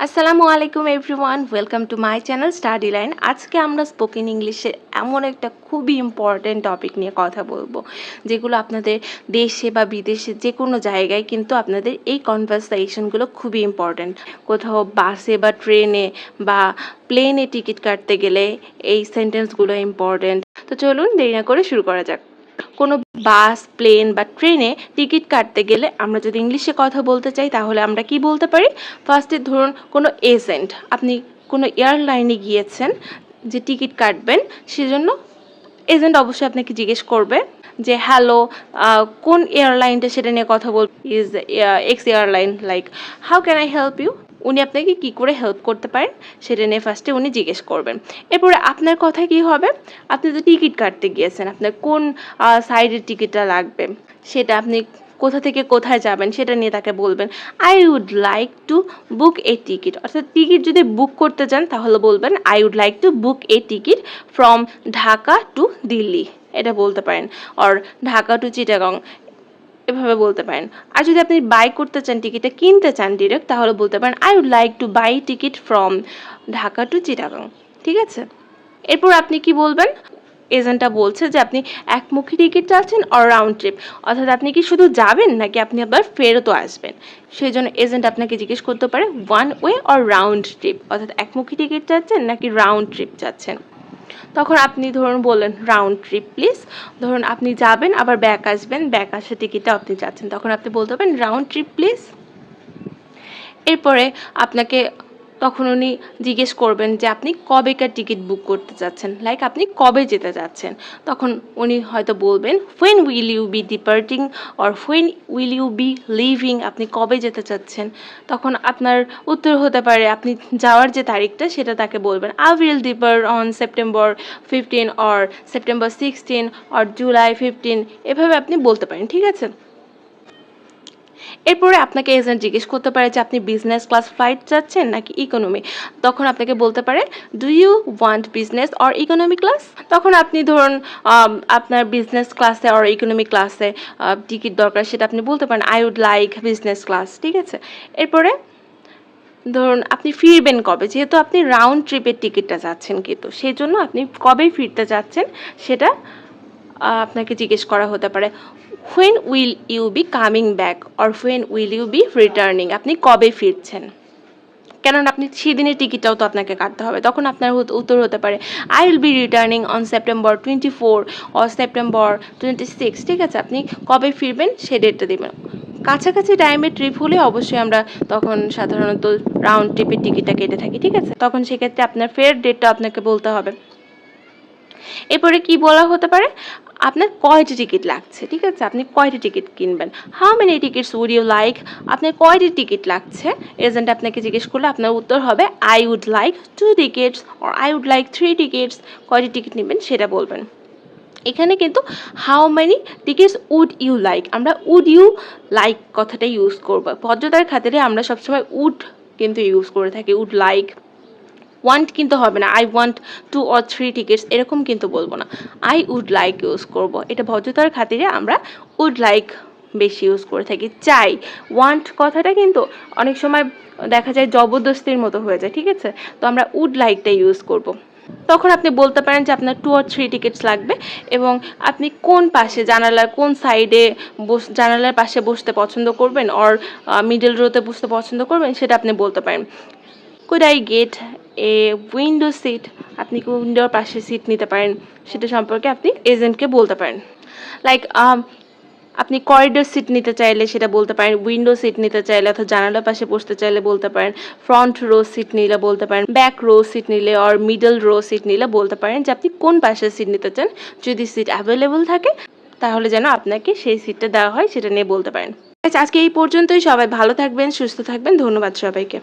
আসসালামু আলাইকুম everyone, welcome to my channel study line. আজকে আমরা স্পোকেন ইংলিশে এমন একটা খুবই ইম্পর্টেন্ট টপিক নিয়ে কথা বলবো, যেগুলো আপনাদের দেশে বা বিদেশে যে কোনো জায়গায় কিন্তু আপনাদের এই কনভারসেশনগুলো খুবই ইম্পর্টেন্ট। কোথাও বাসে বা ট্রেনে বা প্লেনে টিকিট কাটতে গেলে এই সেন্টেন্সগুলো ইম্পর্টেন্ট। তো চলুন দেরি না করে শুরু করা যাক। কোনো বাস, প্লেন বা ট্রেনে টিকিট কাটতে গেলে আমরা যদি ইংলিশে কথা বলতে চাই তাহলে আমরা কি বলতে পারি? ফার্স্টে ধরুন কোনো এজেন্ট, আপনি কোনো এয়ারলাইনে গিয়েছেন যে টিকিট কাটবেন, সেজন্য এজেন্ট অবশ্যই আপনাকে জিজ্ঞেস করবে যে হ্যালো, কোন এয়ারলাইনটা সেটা নিয়ে কথা বল, is X airline, like how can I help you. উনি আপনাকে কি করে হেল্প করতে পারেন সেটা নিয়ে ফার্স্টে উনি জিজ্ঞেস করবেন। এরপরে আপনার কথা কি হবে? আপনি তো টিকিট কাটতে গিয়েছেন, আপনার কোন সাইডের টিকিটটা লাগবে সেটা, আপনি কোথা থেকে কোথায় যাবেন সেটা নিয়ে তাকে বলবেন I would like to book a ticket. অর্থাৎ টিকিট যদি বুক করতে চান তাহলে বলবেন I would like to book a ticket from Dhaka to Delhi, এটা বলতে পারেন। আর ঢাকা টু চিটাগং এভাবে বলতে পারেন। আর যদি আপনি বাই করতে চান, টিকিটটা কিনতে চান ডিরেক্ট, তাহলে বলতে পারেন I would like to buy ticket from Dhaka to Chittagong. ঠিক আছে, এরপর আপনি কি বলবেন? এজেন্টটা বলছে যে আপনি একমুখী টিকিট চাচ্ছেন অর রাউন্ড ট্রিপ, অর্থাৎ আপনি কি শুধু যাবেন নাকি আপনি আবার ফেরতও আসবেন। সেই জন্য এজেন্ট আপনাকে জিজ্ঞেস করতে পারে one way or round trip, অর্থাৎ একমুখী টিকিট চাচ্ছেন নাকি রাউন্ড ট্রিপ চাচ্ছেন। তখন আপনি ধরুন বললেন রাউন্ড ট্রিপ প্লিজ। ধরুন আপনি যাবেন আবার ব্যাক আসবেন, ব্যাক আসার টিকিটটা আপনি চাচ্ছেন, তখন আপনি বলতে পারেন রাউন্ড ট্রিপ প্লিজ। এরপরে আপনাকে তখন উনি জিজ্ঞেস করবেন যে আপনি কবেকার টিকিট বুক করতে চাচ্ছেন, লাইক আপনি কবে যেতে চাচ্ছেন। তখন উনি হয়তো বলবেন when will you be departing or when will you be leaving, আপনি কবে যেতে চাচ্ছেন। তখন আপনার উত্তর হতে পারে আপনি যাওয়ার যে তারিখটা সেটা তাকে বলবেন I will depart on September 15 or September 16 or July 15, এভাবে আপনি বলতে পারেন। ঠিক আছে, এরপরে আপনাকে এজেন্ট জিজ্ঞেস করতে পারে যে আপনি বিজনেস ক্লাস ফ্লাইট চাচ্ছেন নাকি ইকোনমি। তখন আপনাকে বলতে পারে do you want business or economy class. তখন আপনি ধরুন আপনার বিজনেস ক্লাসে অর ইকোনমি ক্লাসে টিকিট দরকার, সেটা আপনি বলতে পারেন I would like business class. ঠিক আছে, এরপরে ধরুন আপনি ফিরবেন কবে, যেহেতু আপনি রাউন্ড ট্রিপের টিকিটটা চাচ্ছেন কিন্তু সেই জন্য আপনি কবে ফিরতে চাচ্ছেন সেটা আপনাকে জিজ্ঞেস করা হতে পারে when will you be coming back or when will you be returning, আপনি কবে ফিরছেন। কেননা আপনি সেদিনের টিকিটটাও তো আপনাকে কাটতে হবে। তখন আপনার উত্তর হতে পারে I will be returning on September 24 or September 26। ঠিক আছে, আপনি কবে ফিরবেন সে ডেটটা দেবেন। কাছাকাছি টাইমের ট্রিপ হলে অবশ্যই আমরা তখন সাধারণত রাউন্ড ট্রিপের টিকিটটা কেটে থাকি। ঠিক আছে, তখন সেক্ষেত্রে আপনার ফের ডেটটা আপনাকে বলতে হবে। এরপরে কি বলা হতে পারে আপনার কয়টি টিকিট লাগছে। ঠিক আছে, আপনি কয়টি টিকিট কিনবেন, how many tickets would you like, আপনার কয়টি টিকিট লাগছে। এজেন্ট আপনাকে জিজ্ঞেস করলে আপনার উত্তর হবে I would like 2 tickets or I would like 3 tickets. কয়টি টিকিট নেবেন সেটা বলবেন। এখানে কিন্তু how many tickets would you like, আমরা উড ইউ লাইক কথাটা ইউজ করব। ভদ্রতার খাতিরে আমরা সবসময় উড কিন্তু ইউজ করে থাকি, উড লাইক। ওয়ান্ট কিন্তু হবে না, আই ওয়ান্ট 2 or 3 টিকিটস এরকম কিন্তু বলবো না, আই উড লাইক ইউজ করব। এটা ভদ্রতার খাতিরে আমরা উড লাইক বেশি ইউজ করে থাকি। চাই, ওয়ান্ট কথাটা কিন্তু অনেক সময় দেখা যায় জবরদস্তির মতো হয়ে যায়। ঠিক আছে, তো আমরা উড লাইকটা ইউজ করব। তখন আপনি বলতে পারেন যে আপনার 2 or 3 টিকিটস লাগবে এবং আপনি কোন পাশে, জানালার কোন সাইডে জানালার পাশে বসতে পছন্দ করবেন অর মিডল রোতে বসতে পছন্দ করবেন সেটা আপনি বলতে পারেন। Could I get a window seat, আপনি কি উইন্ডোর পাশে সিট নিতে পারেন সেটা সম্পর্কে আপনি এজেন্টকে বলতে পারেন। লাইক আপনি করিডোর সিট নিতে চাইলে সেটা বলতে পারেন, উইন্ডো সিট নিতে চাইলে অর্থাৎ জানালার পাশে বসতে চাইলে বলতে পারেন, ফ্রন্ট রো সিট নিলে বলতে পারেন, ব্যাক রো সিট নিলে আর মিডল রো সিট নিলে বলতে পারেন যে আপনি কোন পাশে সিট নিতে চান। যদি সিট অ্যাভেলেবল থাকে তাহলে যেন আপনাকে সেই সিটটা দেওয়া হয় সেটা নিয়ে বলতে পারেন। আজকে এই পর্যন্তই, সবাই ভালো থাকবেন, সুস্থ থাকবেন, ধন্যবাদ সবাইকে।